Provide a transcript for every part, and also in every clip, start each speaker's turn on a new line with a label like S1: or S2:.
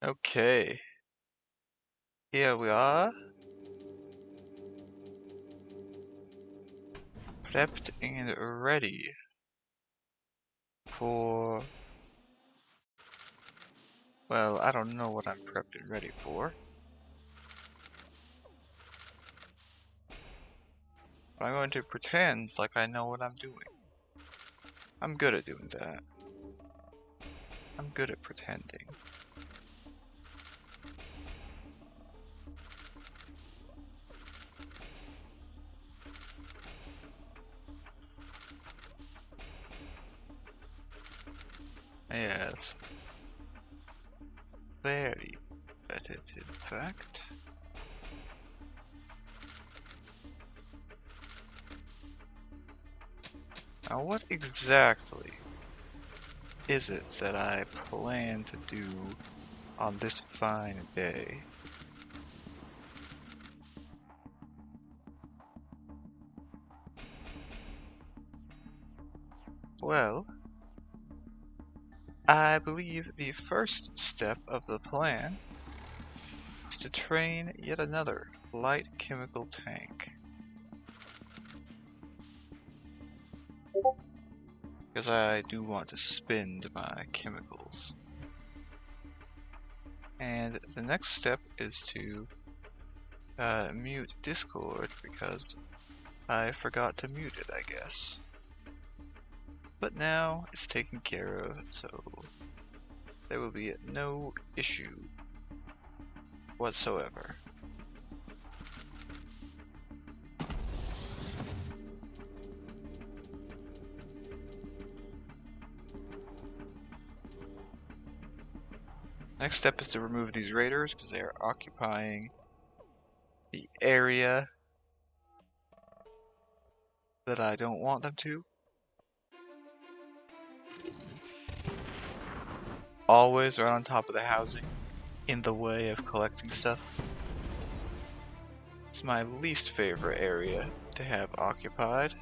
S1: Okay, here we are, prepped and ready for, well, I don't know what I'm prepped and ready for, but I'm going to pretend like I know what I'm doing. I'm good at doing that. I'm good at pretending. Yes, very vetted, in fact. Now, what exactly is it that I plan to do on this fine day? Well, I believe the first step of the plan is to train yet another light chemical tank. Because I do want to spend my chemicals. And the next step is to mute Discord because I forgot to mute it, I guess. But now it's taken care of, so there will be no issue whatsoever. Next step is to remove these raiders because they are occupying the area that I don't want them to. Always right on top of the housing, in the way of collecting stuff. It's my least favorite area to have occupied.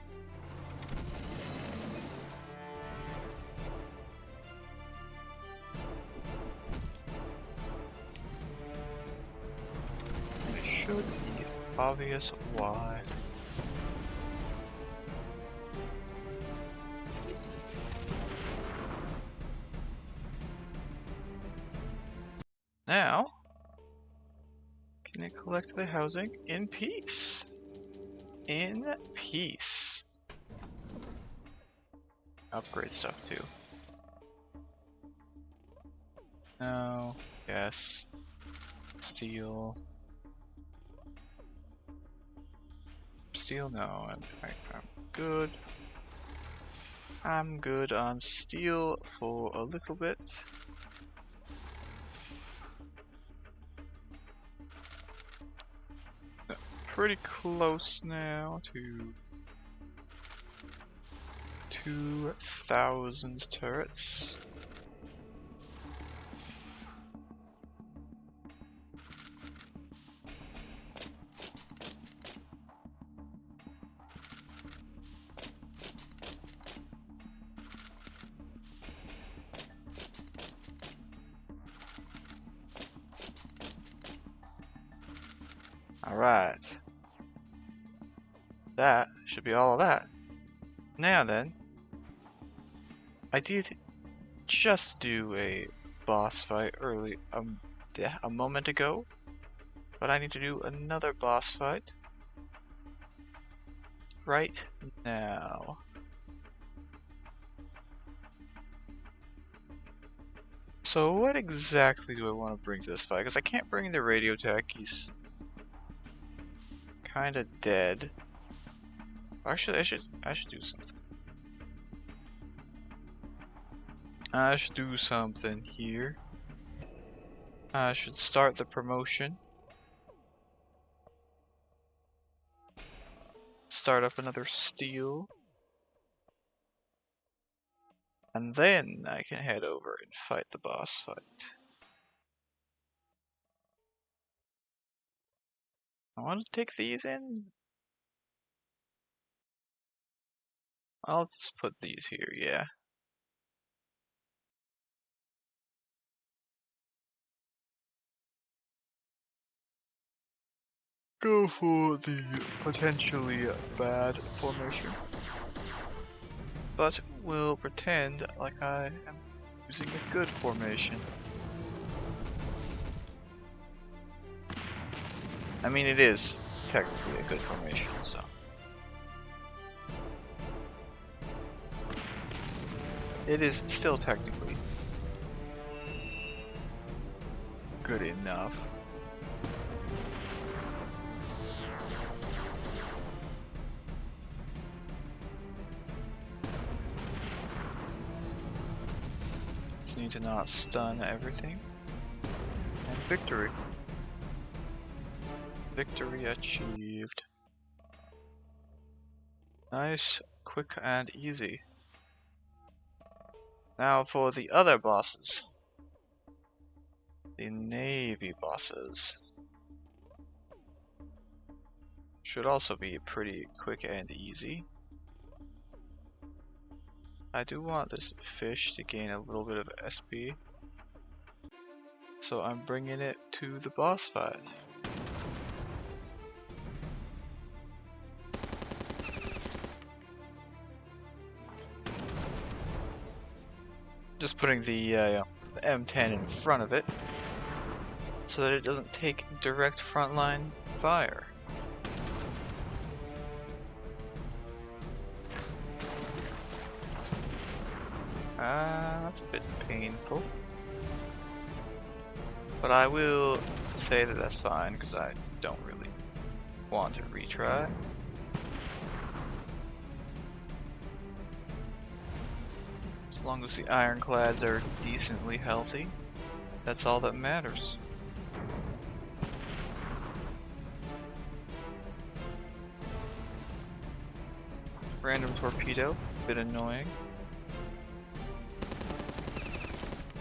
S1: And it should be obvious why. Now, can I collect the housing in peace? In peace. Upgrade stuff too. No, yes. Steel. Steel, no, I'm good. I'm good on steel for a little bit. Pretty close now to 2,000 turrets. Alright. That should be all of that. Now then, I did just do a boss fight a moment ago, but I need to do another boss fight right now. So what exactly do I want to bring to this fight? Because I can't bring the radio tech, he's kinda dead. Actually, I should do something. I should do something here. I should start the promotion. Start up another steel. And then I can head over and fight the boss fight. I want to take these in. I'll just put these here, yeah. go for the potentially bad formation, but we'll pretend like I am using a good formation. I mean, it is technically a good formation, so. It is still technically good enough. Just need to not stun everything. And victory. Victory achieved. Nice, quick and easy. Now for the other bosses. The navy bosses. Should also be pretty quick and easy. I do want this fish to gain a little bit of SP. So I'm bringing it to the boss fight. Just putting the M10 in front of it so that it doesn't take direct frontline fire. That's a bit painful. But I will say that that's fine because I don't really want to retry. As long as the ironclads are decently healthy, that's all that matters. Random torpedo, bit annoying.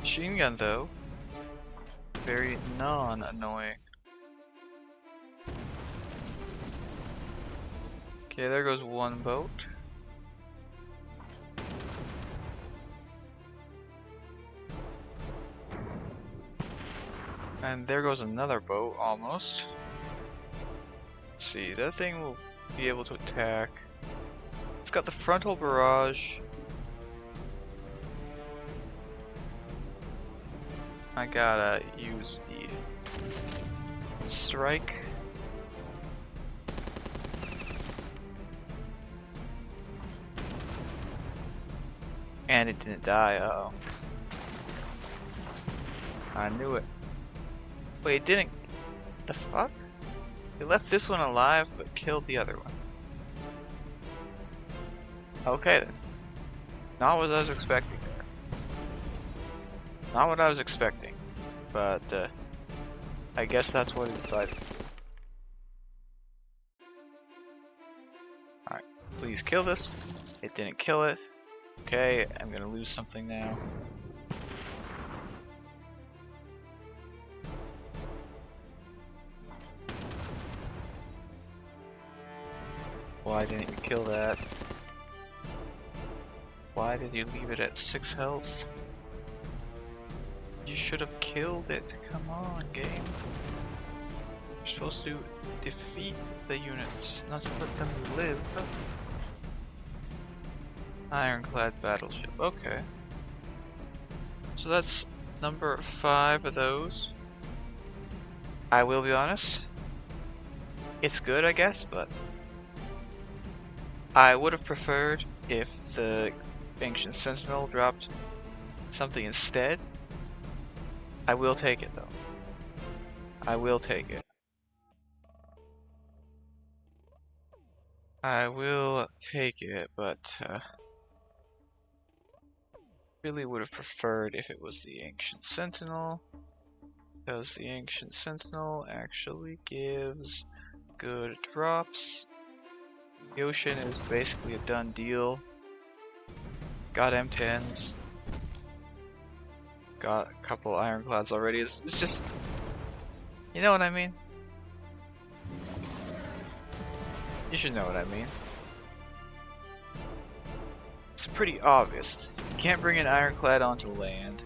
S1: Machine gun though, very non-annoying. Okay, there goes one boat. And there goes another boat, almost. Let's see, that thing will be able to attack. It's got the frontal barrage. I gotta use the strike. And it didn't die, uh-oh. I knew it. Wait, it didn't... The fuck? It left this one alive, but killed the other one. Okay then. Not what I was expecting there. Not what I was expecting. But, I guess that's what it decided. Alright, please kill this. It didn't kill it. Okay, I'm gonna lose something now. Why didn't you kill that? Why did you leave it at 6 health? You should have killed it. Come on, game. You're supposed to defeat the units, not to let them live. Ironclad battleship. Okay. So that's number 5 of those. I will be honest. It's good, I guess, but I would have preferred if the Ancient Sentinel dropped something instead. I will take it though. I will take it. I will take it, but really would have preferred if it was the Ancient Sentinel, because the Ancient Sentinel actually gives good drops. The ocean is basically a done deal. Got M10s. Got a couple ironclads already. It's just, you know what I mean? You should know what I mean. It's pretty obvious. You can't bring an ironclad onto land.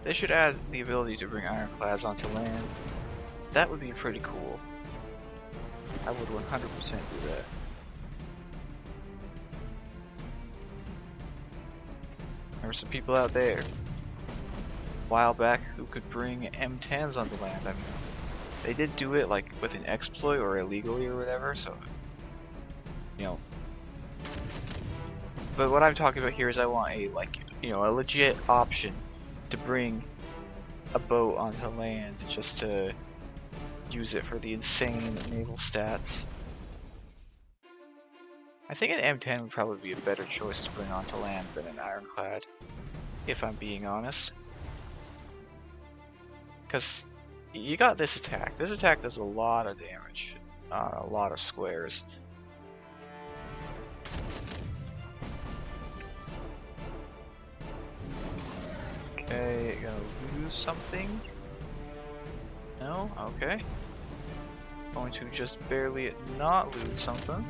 S1: They should add the ability to bring ironclads onto land. That would be pretty cool. I would 100% do that. There were some people out there a while back who could bring M10s onto land. I mean, they did do it like with an exploit or illegally or whatever, so, you know. But what I'm talking about here is I want a, like, you know, a legit option to bring a boat onto land just to use it for the insane naval stats. I think an M10 would probably be a better choice to bring onto land than an ironclad, if I'm being honest. Because you got this attack. This attack does a lot of damage on a lot of squares. Okay, gonna lose something? No? Okay. Going to just barely not lose something.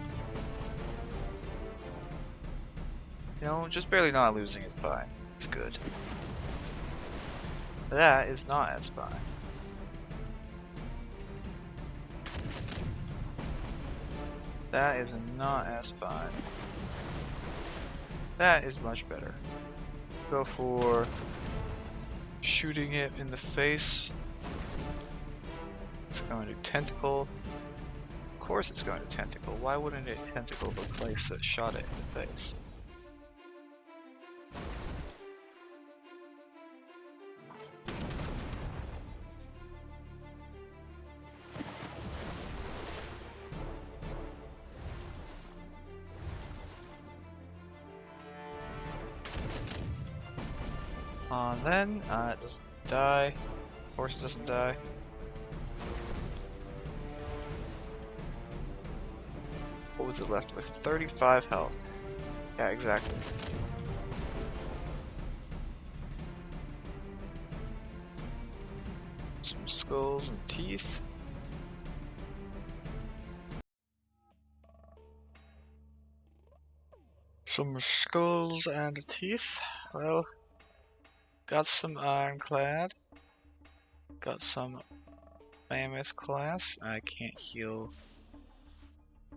S1: You know, just barely not losing is fine. It's good. That is not as fine. That is not as fine. That is much better. Go for shooting it in the face. It's going to tentacle. Of course it's going to tentacle. Why wouldn't it tentacle the place that shot it in the face? Then, it doesn't die. Of course it doesn't die. What was it left with? 35 health. Yeah, exactly. Some skulls and teeth. Some skulls and teeth. Well, got some ironclad. Got some mammoth class. I can't heal.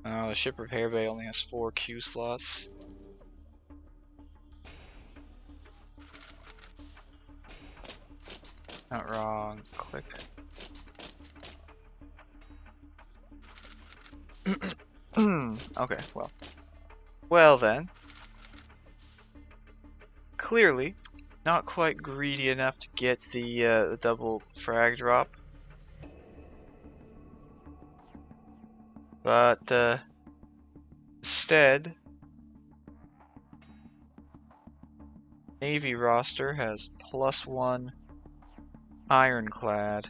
S1: The ship repair bay only has 4 Q slots. Not wrong. Click. Okay, well. Well then. Clearly, not quite greedy enough to get the double frag drop. But instead, Navy roster has +1 ironclad.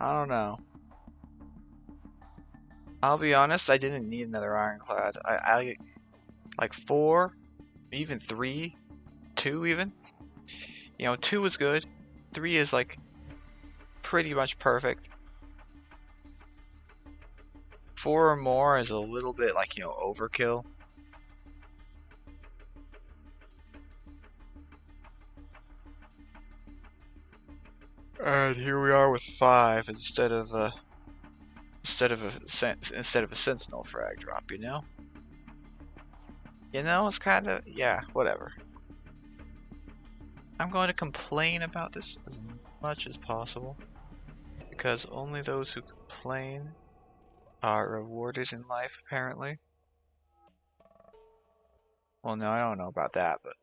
S1: I don't know. I'll be honest, I didn't need another ironclad. I like 4, even 3, 2 even. You know, 2 is good. 3 is like pretty much perfect. 4 or more is a little bit like, you know, overkill. And here we are with 5 instead of a sentinel frag drop, you know? You know, it's kind of, yeah, whatever. I'm going to complain about this as much as possible, because only those who complain are rewarded in life, apparently. Well, no, I don't know about that, but...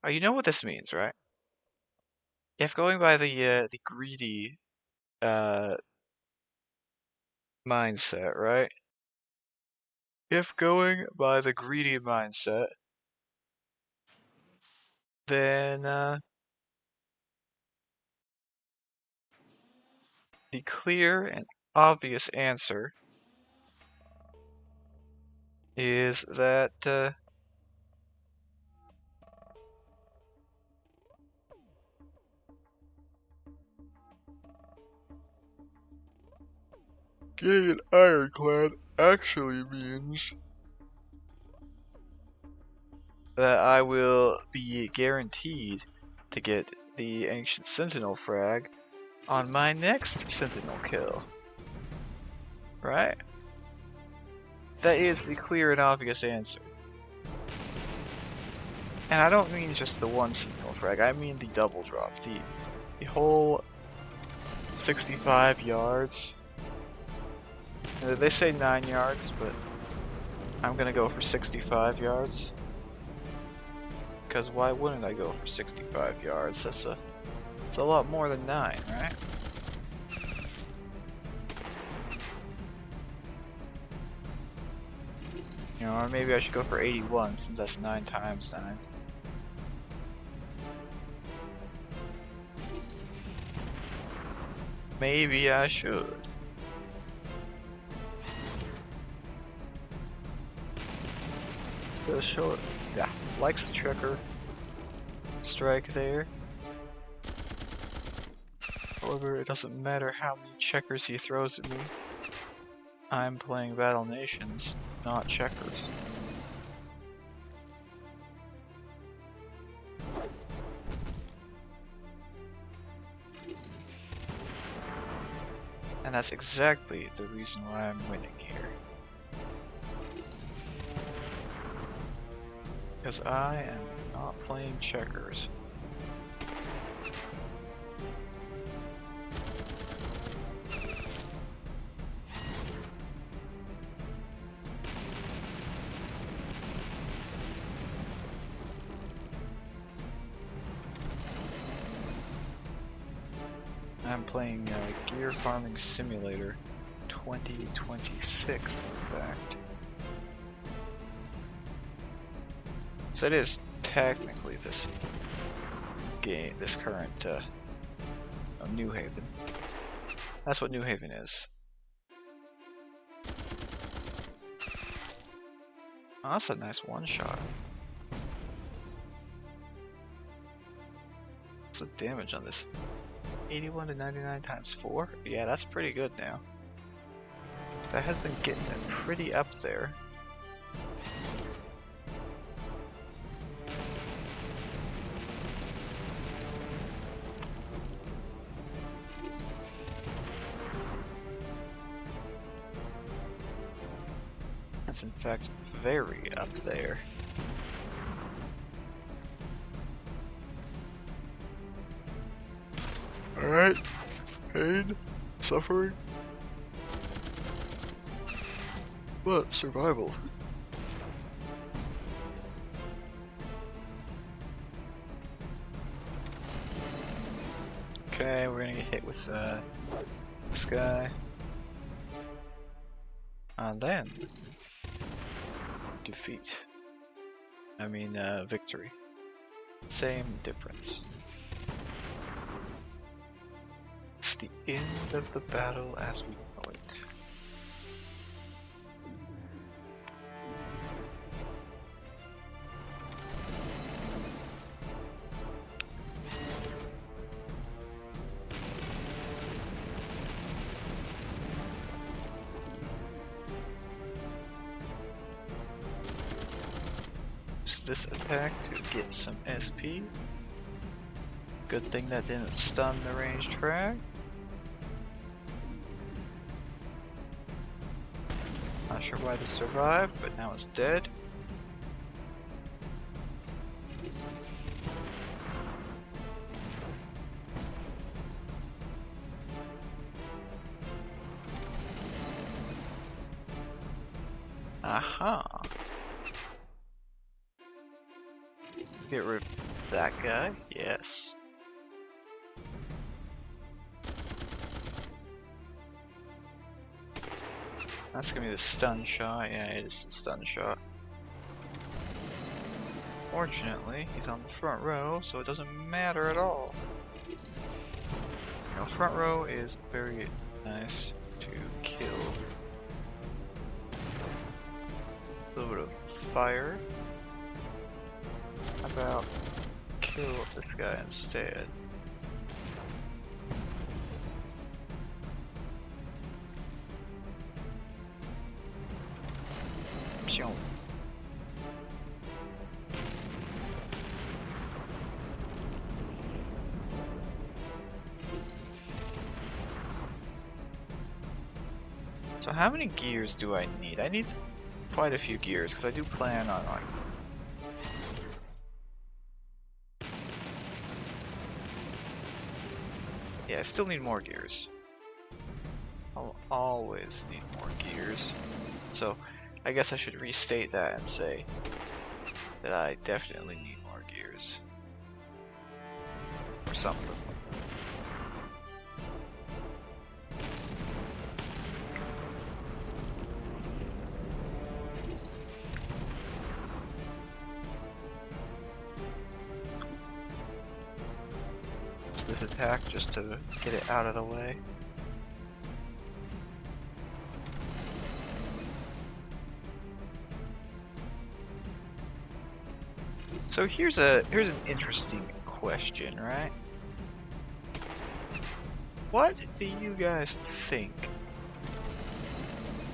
S1: Oh, you know what this means, right? If going by the greedy, mindset, right? If going by the greedy mindset, then, the clear and obvious answer is that, getting an ironclad actually means that I will be guaranteed to get the Ancient Sentinel frag on my next Sentinel kill. Right? That is the clear and obvious answer. And I don't mean just the one Sentinel frag, I mean the double drop. The whole 65 yards. They say 9 yards, but I'm gonna go for 65 yards. Because why wouldn't I go for 65 yards? It's a lot more than 9, right? You know, or maybe I should go for 81 since that's 9 times 9. Maybe I should. Just show it. Yeah, likes the checker. Strike there. However, it doesn't matter how many checkers he throws at me. I'm playing Battle Nations, not checkers. And that's exactly the reason why I'm winning here. Because I am not playing checkers. I'm playing Gear Farming Simulator 2026, in fact. So it is technically this game, this current New Haven. That's what New Haven is. Oh, that's a nice one-shot. What's the damage on this? 81 to 99 times 4? Yeah, that's pretty good now. That has been getting it pretty up there. That's in fact very up there. Alright, pain, suffering, but survival. Okay, we're gonna get hit with this guy. And then defeat. I mean victory. Same difference. It's the end of the battle as we know it. Use this attack to get some SP. Good thing that didn't stun the ranged frag. Not sure why this survived, but now it's dead. Aha! Get rid of that guy? Yes. That's gonna be the stun shot. Yeah, it is the stun shot. Fortunately, he's on the front row, so it doesn't matter at all. You know, front row is very nice to kill. A little bit of fire. How about kill this guy instead? So how many gears do I need? I need quite a few gears because I do plan on like. Yeah, I still need more gears. I'll always need more gears. So I guess I should restate that and say that I definitely need more gears. Or something. This attack just to get it out of the way. So here's an interesting question, right? What do you guys think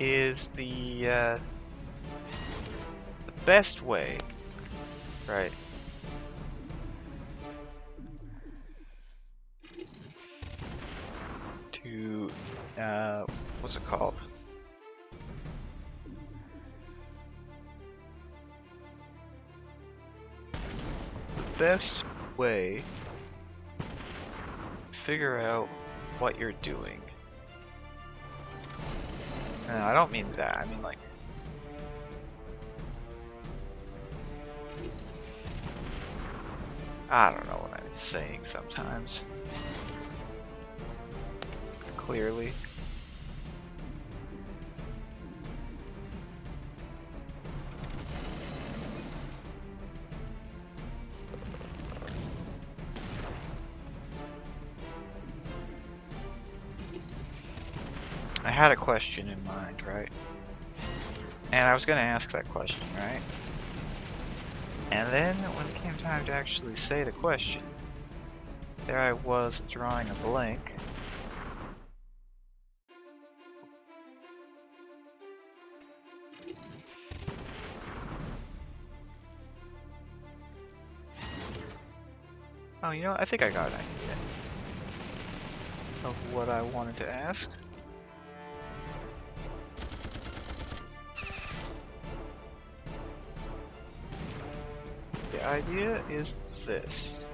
S1: is the best way, right? To what's it called? The best way to figure out what you're doing. No, I don't mean that. I mean like I don't know what I'm saying sometimes. Clearly. I had a question in mind, right? And I was gonna ask that question, right? And then when it came time to actually say the question, there I was drawing a blank. Oh, you know, I think I got an idea of what I wanted to ask. The idea is this.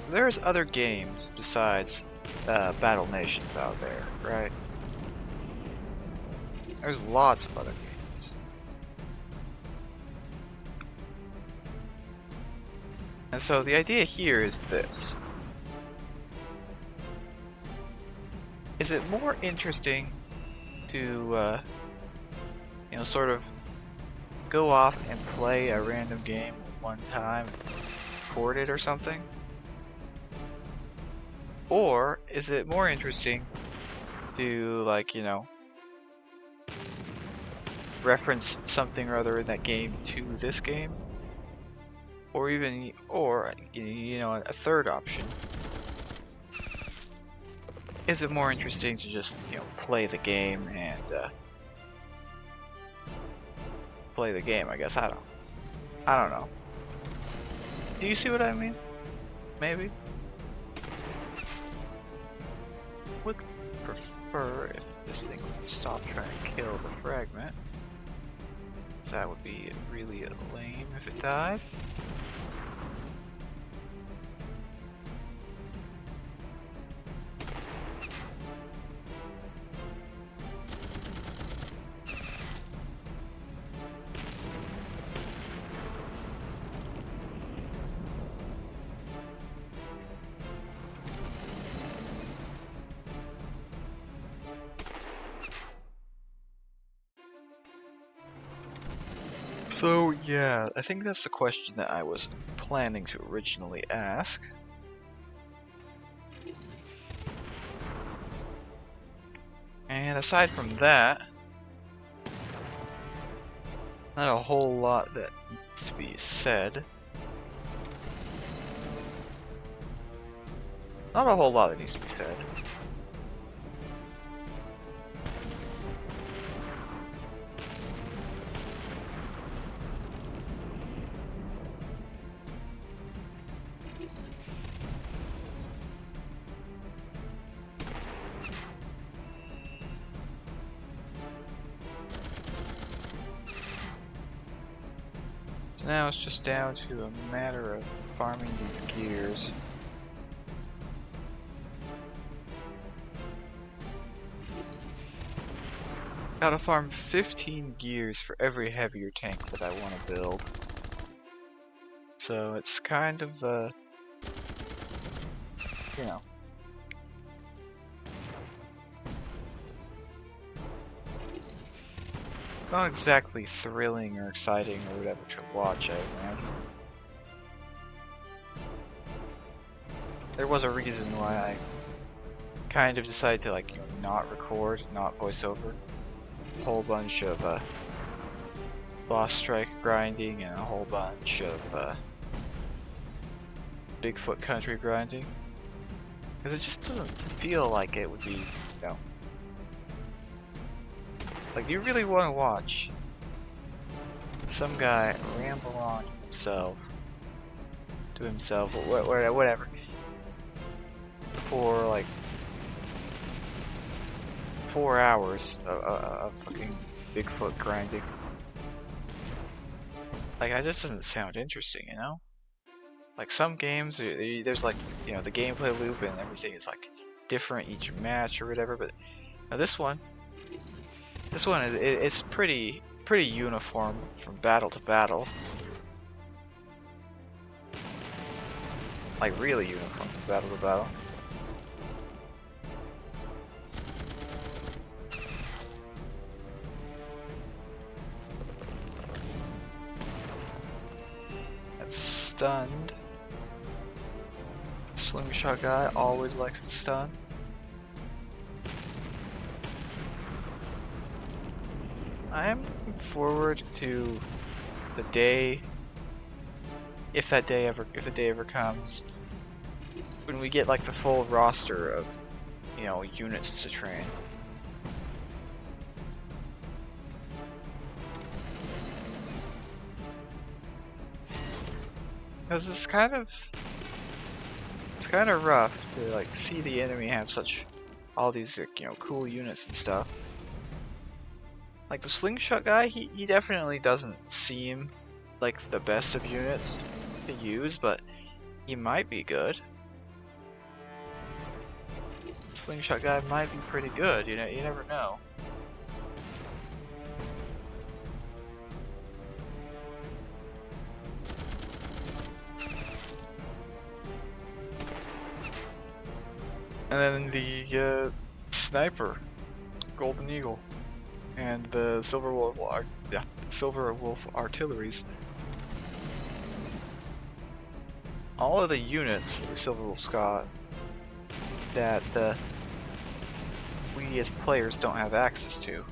S1: So there's other games besides Battle Nations out there, right? There's lots of other games. And so the idea here is this. Is it more interesting to, you know, sort of go off and play a random game one time, record it or something? Or is it more interesting to, like, you know, reference something or other in that game to this game? Or even, or, you know, a third option. Is it more interesting to just, you know, play the game and, play the game, I guess. I don't know. Do you see what I mean? Maybe. Would prefer if this thing would stop trying to kill the fragment. That would be really lame if it died. So yeah, I think that's the question that I was planning to originally ask. And aside from that, not a whole lot that needs to be said. Not a whole lot that needs to be said. Now it's just down to a matter of farming these gears. Gotta farm 15 gears for every heavier tank that I want to build. So it's kind of, you know. Not exactly thrilling or exciting or whatever to watch, I imagine. There was a reason why I kind of decided to, like, you know, not record, not voiceover. A whole bunch of boss strike grinding and a whole bunch of Bigfoot country grinding, because it just doesn't feel like it would be, you know, like you really want to watch some guy ramble on to himself, or whatever, for like 4 hours of fucking Bigfoot grinding. Like, that just doesn't sound interesting, you know? Like, some games, there's like, you know, the gameplay loop and everything is like different each match or whatever, but now this one it's pretty uniform from battle to battle. Like, really uniform from battle to battle. Stunned. Slingshot guy always likes to stun. I am looking forward to the day, if the day ever comes, when we get like the full roster of, you know, units to train. Because it's kind of rough to like see the enemy have all these, like, you know, cool units and stuff. Like the slingshot guy, he definitely doesn't seem like the best of units to use, but he might be good. Slingshot guy might be pretty good, you know, you never know. And then the sniper, Golden Eagle, and the Silver Wolf artilleries. All of the units that the Silver Wolf's got that we as players don't have access to.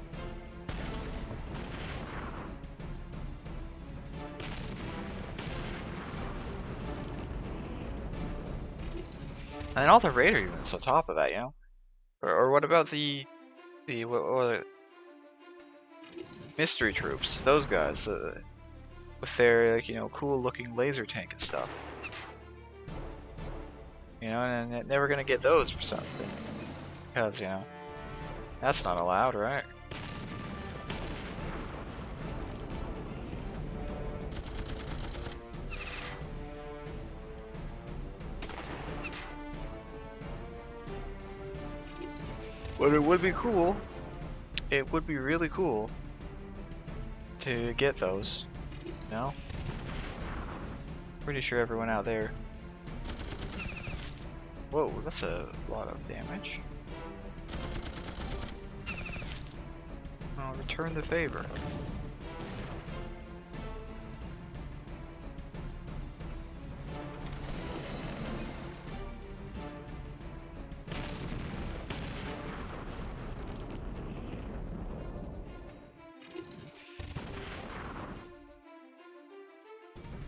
S1: And all the raider units on top of that, you know? Or what about the mystery troops? Those guys, with their, like, you know, cool looking laser tank and stuff. You know, and they're never gonna get those for something. Because, you know, that's not allowed, right? But it would be cool. It would be really cool to get those, you know? Pretty sure everyone out there. Whoa, that's a lot of damage. I'll return the favor.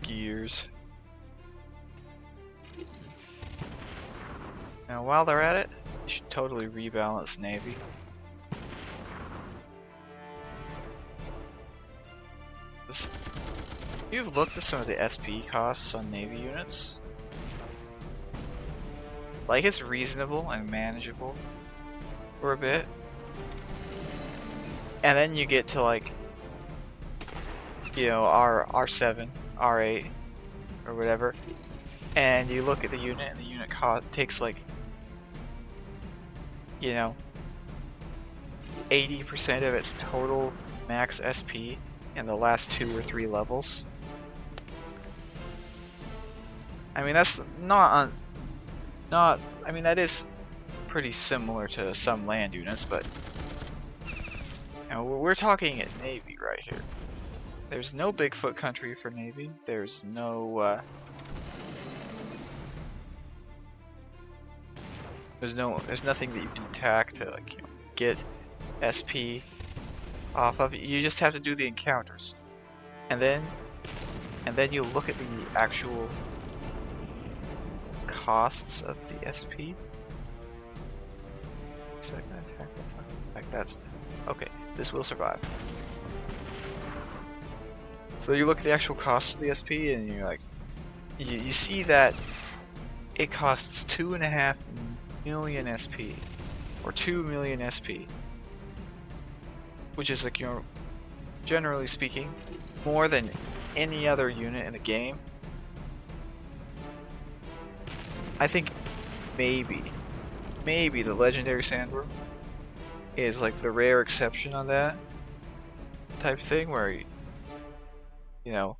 S1: Gears. Now, while they're at it, you should totally rebalance Navy. You've looked at some of the SP costs on Navy units. Like, it's reasonable and manageable for a bit. And then you get to, like, you know, our R7, R8 or whatever, and you look at the unit, and the unit takes like, you know, 80% of its total max SP in the last 2 or 3 levels. I mean, that's not I mean, that is pretty similar to some land units, but you know, we're talking at Navy right here. There's no Bigfoot country for Navy. There's no there's nothing that you can attack to, like, you know, get SP off of. You just have to do the encounters, and then you look at the actual costs of the SP. Second attack, like that's okay. This will survive. So you look at the actual costs of the SP, and you're like, you see that it costs 2.5 million SP, or 2 million SP, which is, like, you know, generally speaking, more than any other unit in the game. I think maybe the legendary sandworm is like the rare exception on that type of thing, where you know,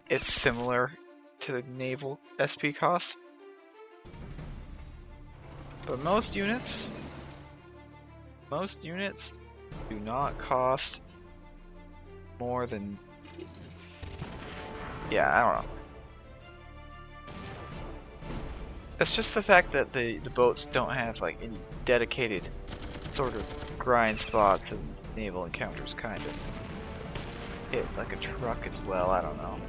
S1: it's similar to the naval SP cost, but most units do not cost more than, yeah, I don't know. It's just the fact that the boats don't have like any dedicated sort of grind spots, and naval encounters kind of hit like a truck as well. I don't know.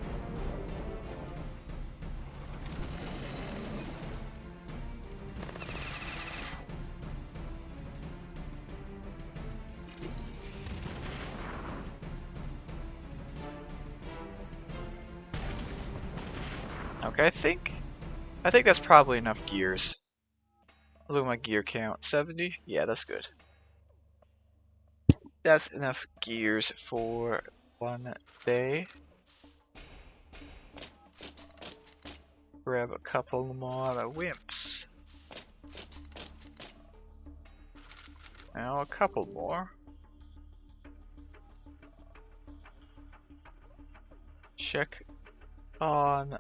S1: Okay, I think that's probably enough gears. Look at my gear count. 70? Yeah, that's good. That's enough gears for one day. Grab a couple more wimps. Now a couple more. Check on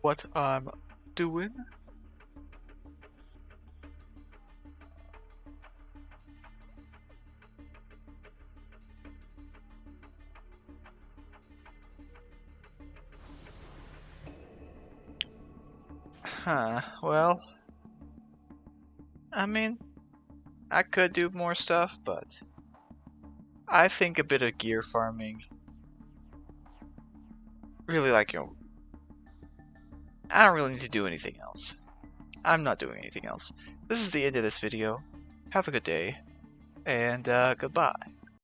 S1: what I'm doing. Huh, well, I mean, I could do more stuff, but I think a bit of gear farming, really, like, you know, I don't really need to do anything else. I'm not doing anything else. This is the end of this video. Have a good day, and goodbye.